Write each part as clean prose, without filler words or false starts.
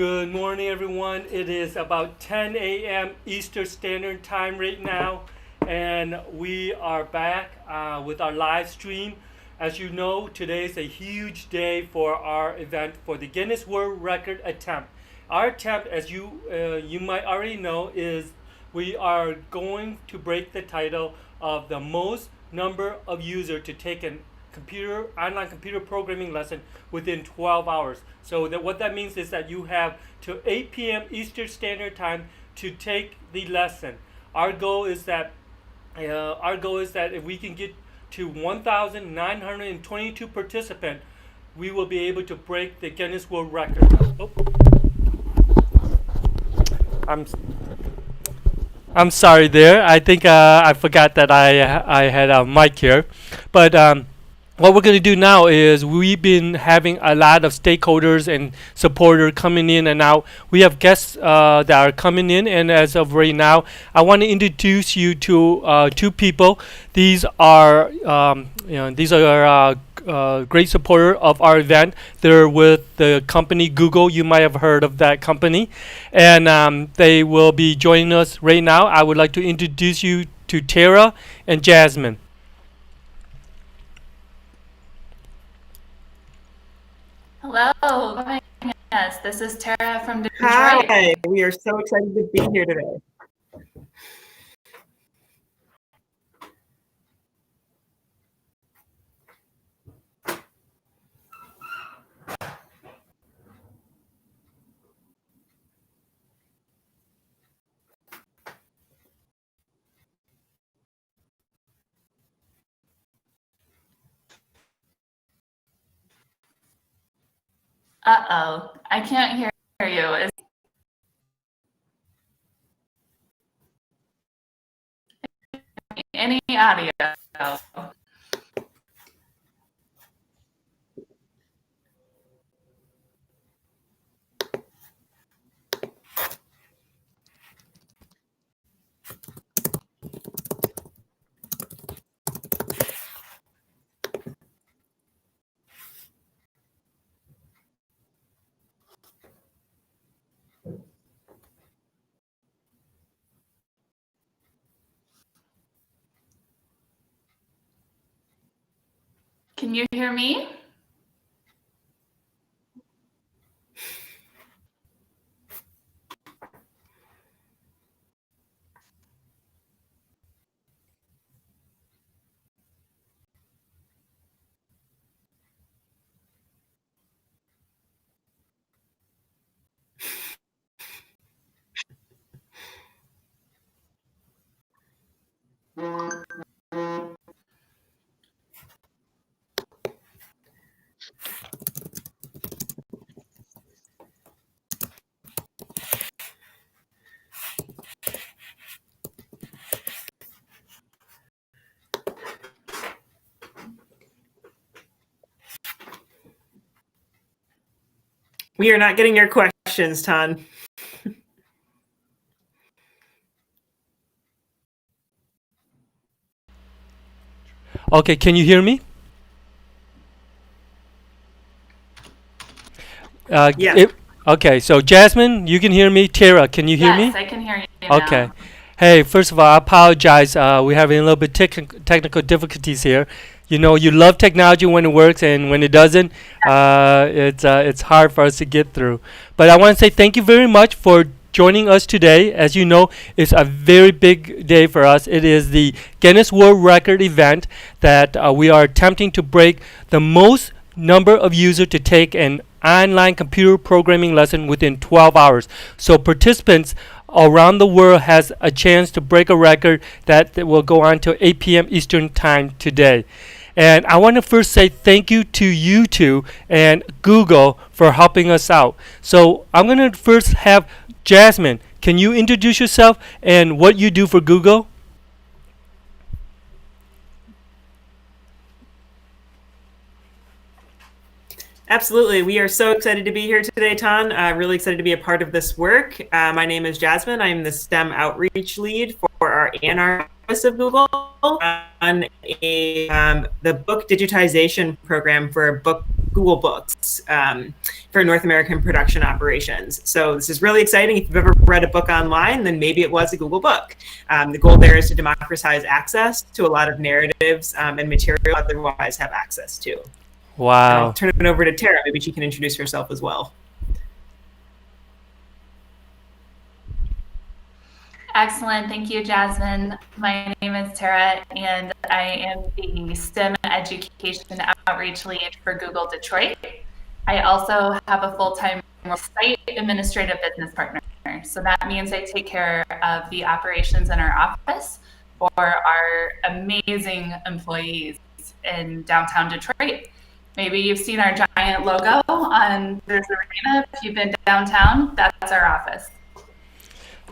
Good morning, everyone. It is about 10 a.m. Eastern Standard Time right now, and we are back with our live stream. As you know, today is a huge day for our event for the Guinness World Record attempt. Our attempt, as you might already know, is we are going to break the title of the most number of users to take an online computer programming lesson within 12 hours. So what that means is that you have to 8 p.m. Eastern Standard Time to take the lesson. Our goal is that if we can get to 1,922 participants, we will be able to break the Guinness World Record. Oh. I'm sorry there. I think I forgot that I had a mic here, but what we're going to do now is we've been having a lot of stakeholders and supporters coming in and out. We have guests that are coming in, and as of right now, I want to introduce you to two people. These are great supporter of our event. They're with the company Google. You might have heard of that company, and they will be joining us right now. I would like to introduce you to Tara and Jasmine. Hello, yes, this is Tara from Detroit. Hi, we are so excited to be here today. Uh-oh, I can't hear you. Is any audio? Can you hear me? We are not getting your questions, Tan. Okay, can you hear me? Yeah. Okay, so Jasmine, you can hear me. Tara, can you hear me? Yes, I can hear you now. Okay. Hey, first of all, I apologize. We're having a little bit technical difficulties here. You know, you love technology when it works, and when it doesn't, it's hard for us to get through. But I want to say thank you very much for joining us today. As you know, it's a very big day for us. It is the Guinness World Record event that we are attempting to break the most number of users to take an online computer programming lesson within 12 hours. So participants around the world has a chance to break a record that will go on to 8 p.m. Eastern Time today. And I want to first say thank you to you two and Google for helping us out. So I'm going to first have Jasmine. Can you introduce yourself and what you do for Google? Absolutely. We are so excited to be here today, Tan. Really excited to be a part of this work. My name is Jasmine. I'm the STEM outreach lead for our ANR office of Google on the book digitization program for book Google Books for North American production operations. So this is really exciting. If you've ever read a book online, then maybe it was a Google book. The goal there is to democratize access to a lot of narratives and material otherwise have access to. And Wow. I'll turn it over to Tara. Maybe she can introduce herself as well. Excellent. Thank you, Jasmine. My name is Tara, and I am the STEM Education Outreach Lead for Google Detroit. I also have a full-time site administrative business partner. So that means I take care of the operations in our office for our amazing employees in downtown Detroit. Maybe you've seen our giant logo on this arena. If you've been downtown, that's our office.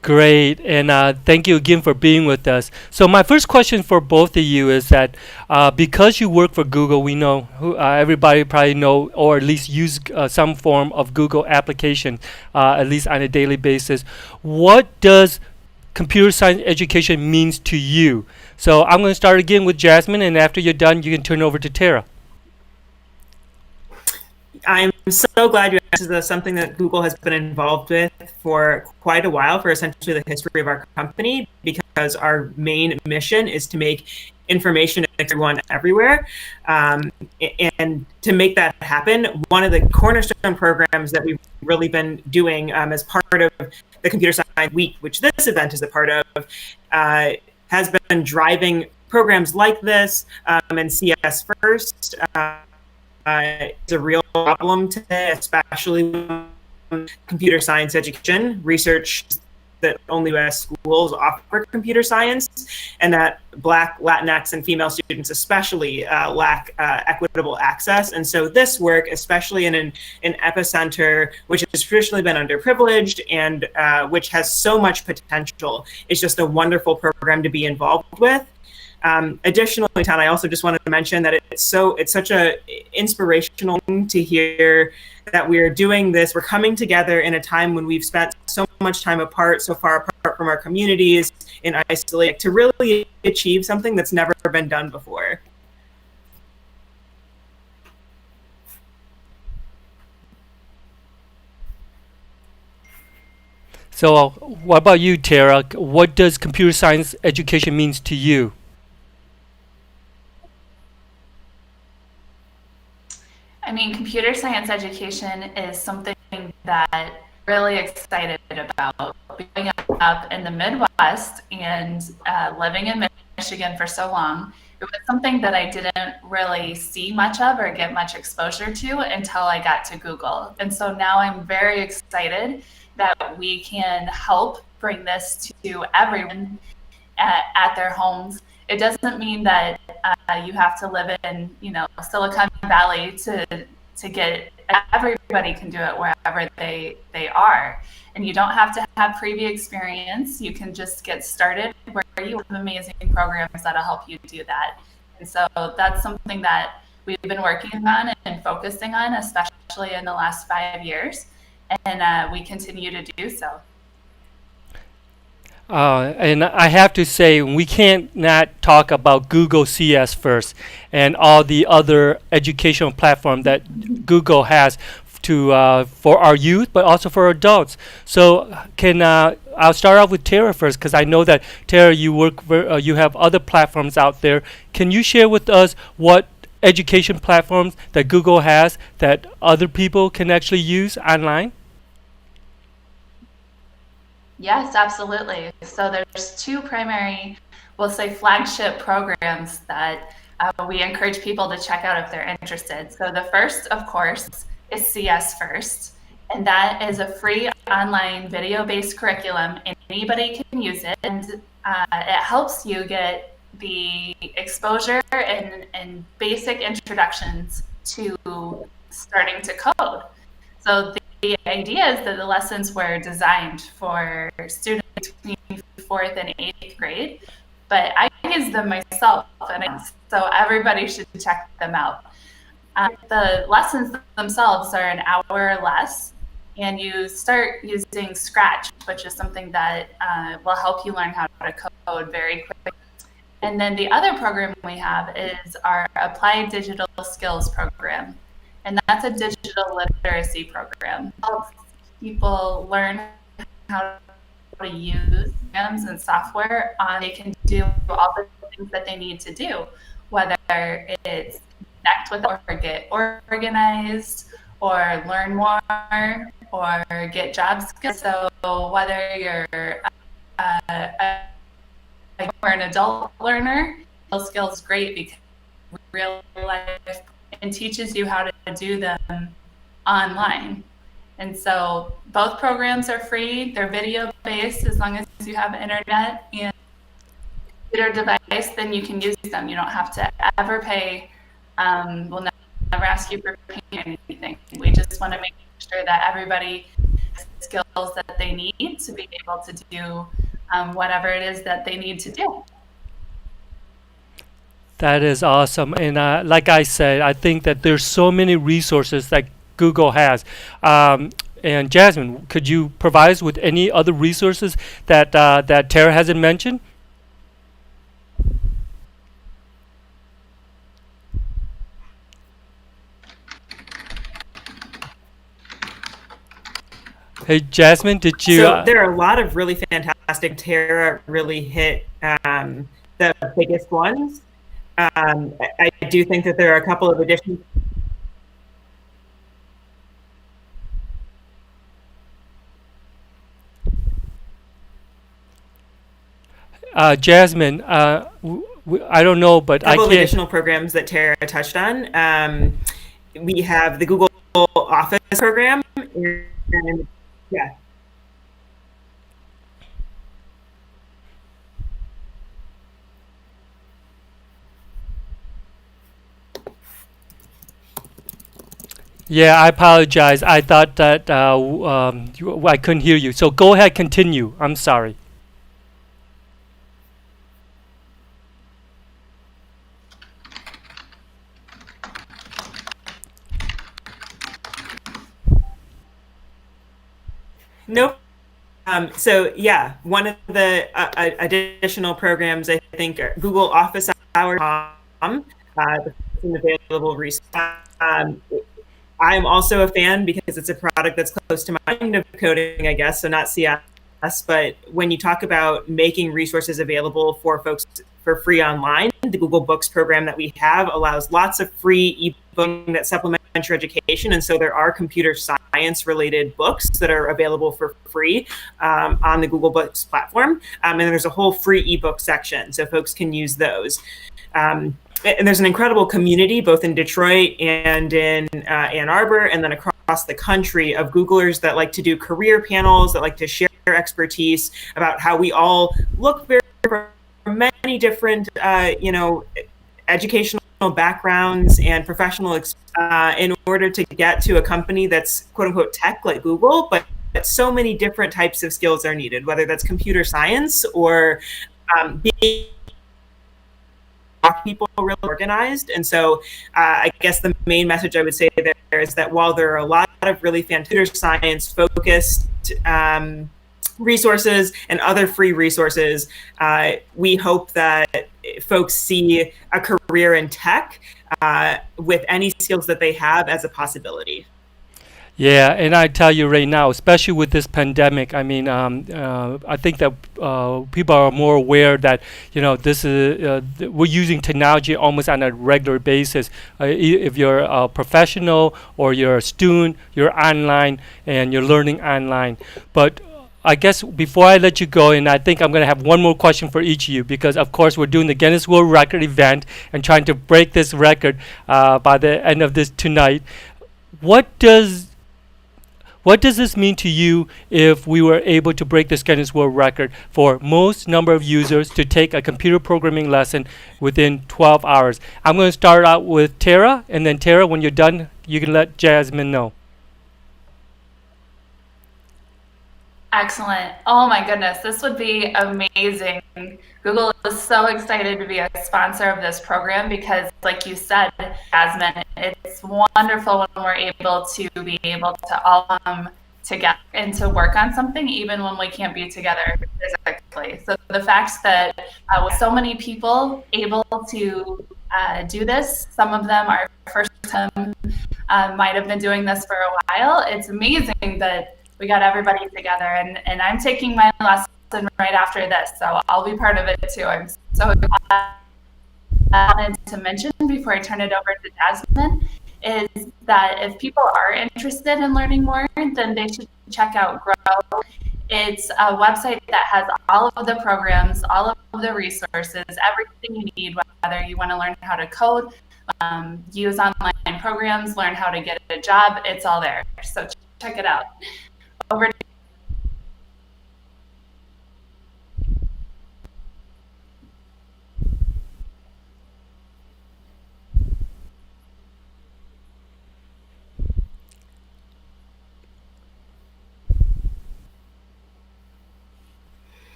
Great, and thank you again for being with us. So my first question for both of you is that because you work for Google, we know everybody probably know or at least use some form of Google application, at least on a daily basis. What does computer science education means to you? So I'm going to start again with Jasmine, and after you're done, you can turn over to Tara. I'm so glad you asked. This is something that Google has been involved with for quite a while, for essentially the history of our company, because our main mission is to make information everyone everywhere. And to make that happen, one of the cornerstone programs that we've really been doing as part of the Computer Science Week, which this event is a part of, has been driving programs like this and CS First. It's a real problem today, especially with computer science education. Research that only U.S. schools offer computer science, and that Black, Latinx, and female students especially lack equitable access. And so this work, especially in an epicenter which has traditionally been underprivileged and which has so much potential, is just a wonderful program to be involved with. Additionally, Tom, I also just wanted to mention that it's such a inspirational thing to hear that we're doing this. We're coming together in a time when we've spent so much time apart, so far apart from our communities, in isolation, to really achieve something that's never been done before. So what about you, Tara? What does computer science education means to you? I mean, computer science education is something that really excited about. Growing up in the Midwest and living in Michigan for so long, it was something that I didn't really see much of or get much exposure to until I got to Google. And so now I'm very excited that we can help bring this to everyone at their homes. It doesn't mean that you have to live in, Silicon Valley to get. Everybody can do it wherever they are, and you don't have to have previous experience. You can just get started where you have amazing programs that'll help you do that. And so that's something that we've been working on and focusing on, especially in the last 5 years, and we continue to do so. And I have to say, we can't not talk about Google CS First and all the other educational platform that Google has to for our youth, but also for adults. So I'll start off with Tara first, because I know that Tara, you have other platforms out there. Can you share with us what education platforms that Google has that other people can actually use online? Yes, absolutely. So there's two primary, we'll say, flagship programs that we encourage people to check out if they're interested. So the first, of course, is CS First, and that is a free online video-based curriculum. Anybody can use it, and it helps you get the exposure and basic introductions to starting to code. So the idea is that the lessons were designed for students between 4th and 8th grade, but I use them myself, and so everybody should check them out. The lessons themselves are an hour or less, and you start using Scratch, which is something that will help you learn how to code very quickly. And then the other program we have is our Applied Digital Skills program. and that's a digital literacy program. It helps people learn how to use programs and software. They can do all the things that they need to do, whether it's connect with or get organized or learn more or get job skills. So whether you're or an adult learner, those skills great because real life and teaches you how to do them online. And so both programs are free. They're video based as long as you have internet and computer device, then you can use them. You don't have to ever pay. We'll never ask you for paying anything. We just want to make sure that everybody has the skills that they need to be able to do whatever it is that they need to do. That is awesome. And like I said, I think that there's so many resources that Google has. And Jasmine, could you provide us with any other resources that that Tara hasn't mentioned? Hey, Jasmine, did you? So there are a lot of really fantastic. Tara really hit the biggest ones. I do think that there are a couple of additions. Jasmine, I don't know, but I Couple of can't. additional programs that Tara touched on. We have the Google Office program. And, yeah. Yeah, I apologize. I thought that I couldn't hear you. So go ahead, continue. I'm sorry. Nope. So yeah, one of the additional programs I think are Google Office Hours.com, an available resource. I'm also a fan because it's a product that's close to my mind of coding, I guess, so not CS. But when you talk about making resources available for folks for free online, the Google Books program that we have allows lots of free ebooks that supplement your education. And so there are computer science related books that are available for free on the Google Books platform. And there's a whole free ebook section, so folks can use those. And there's an incredible community, both in Detroit and in Ann Arbor, and then across the country of Googlers that like to do career panels, that like to share expertise about how we all look very from many different, educational backgrounds and professional in order to get to a company that's quote unquote tech like Google, but so many different types of skills are needed, whether that's computer science or being people really organized. And so I guess the main message I would say there is that while there are a lot of really computer science focused resources and other free resources, we hope that folks see a career in tech with any skills that they have as a possibility. Yeah, and I tell you right now, especially with this pandemic, I mean, I think that people are more aware that this is we're using technology almost on a regular basis. If you're a professional or you're a student, you're online and you're learning online. But I guess before I let you go, and I think I'm going to have one more question for each of you, because of course we're doing the Guinness World Record event and trying to break this record by the end of this tonight. What does this mean to you if we were able to break this Guinness World Record for most number of users to take a computer programming lesson within 12 hours? I'm going to start out with Tara, and then Tara, when you're done, you can let Jasmine know. Excellent. Oh my goodness, this would be amazing. Google is so excited to be a sponsor of this program because, like you said, Jasmine, it's wonderful when we're able to all come together and to work on something, even when we can't be together physically. So the fact that with so many people able to do this, some of them are first time might have been doing this for a while. It's amazing that we got everybody together, and I'm taking my lesson right after this, so I'll be part of it too. I'm so glad. I wanted to mention before I turn it over to Jasmine is that if people are interested in learning more, then they should check out Grow. It's a website that has all of the programs, all of the resources, everything you need, whether you want to learn how to code, use online programs, learn how to get a job, it's all there. So check it out. Over to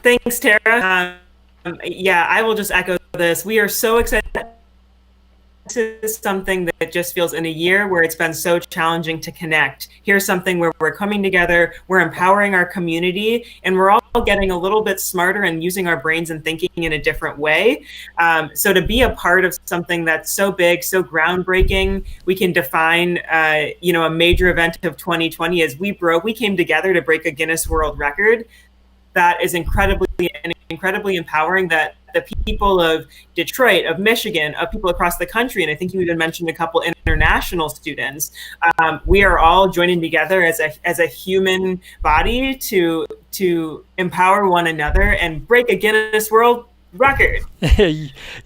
Thanks, Tara. Yeah, I will just echo this. We are so excited. This is something that just feels in a year where it's been so challenging to connect. Here's something where we're coming together, we're empowering our community, and we're all getting a little bit smarter and using our brains and thinking in a different way. So to be a part of something that's so big, so groundbreaking, we can define, a major event of 2020 as we came together to break a Guinness World Record. That is incredibly empowering, that the people of Detroit, of Michigan, of people across the country, and I think you even mentioned a couple international students, we are all joining together as a human body to empower one another and break a Guinness World Record.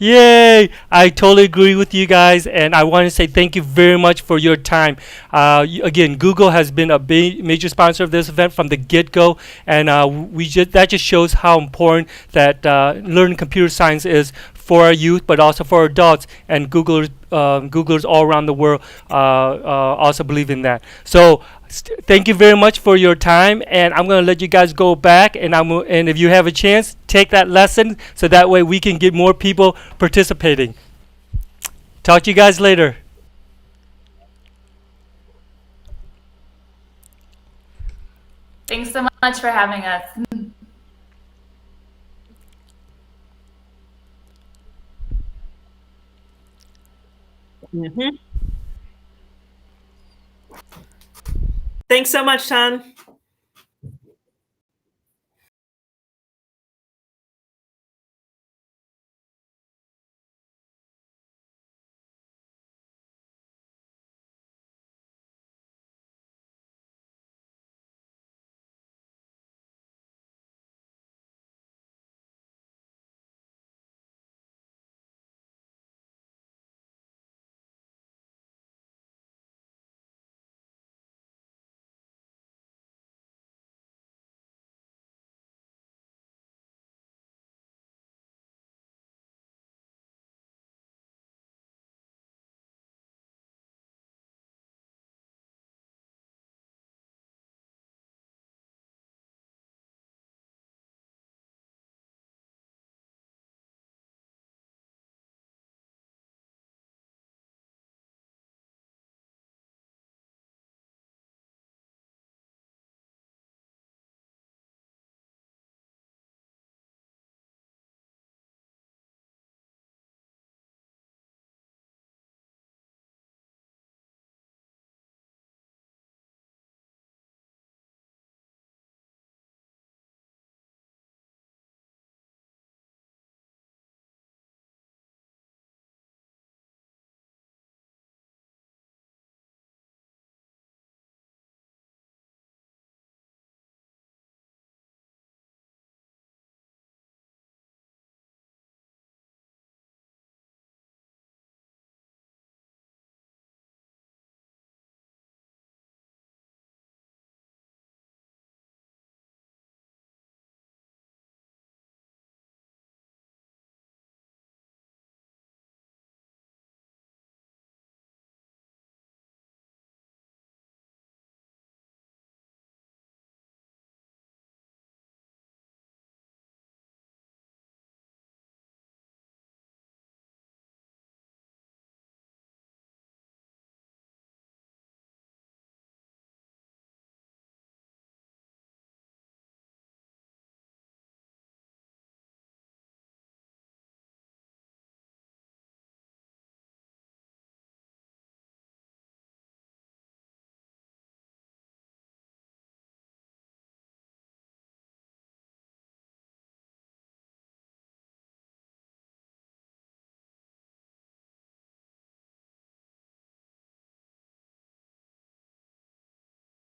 Yay! I totally agree with you guys, and I want to say thank you very much for your time. Again, Google has been a major sponsor of this event from the get-go, and that just shows how important that learning computer science is for our youth, but also for adults, and Googlers all around the world also believe in that. So thank you very much for your time, and I'm going to let you guys go back, and if you have a chance, take that lesson so that way we can get more people participating. Talk to you guys later. Thanks so much for having us. Thanks so much, Tan.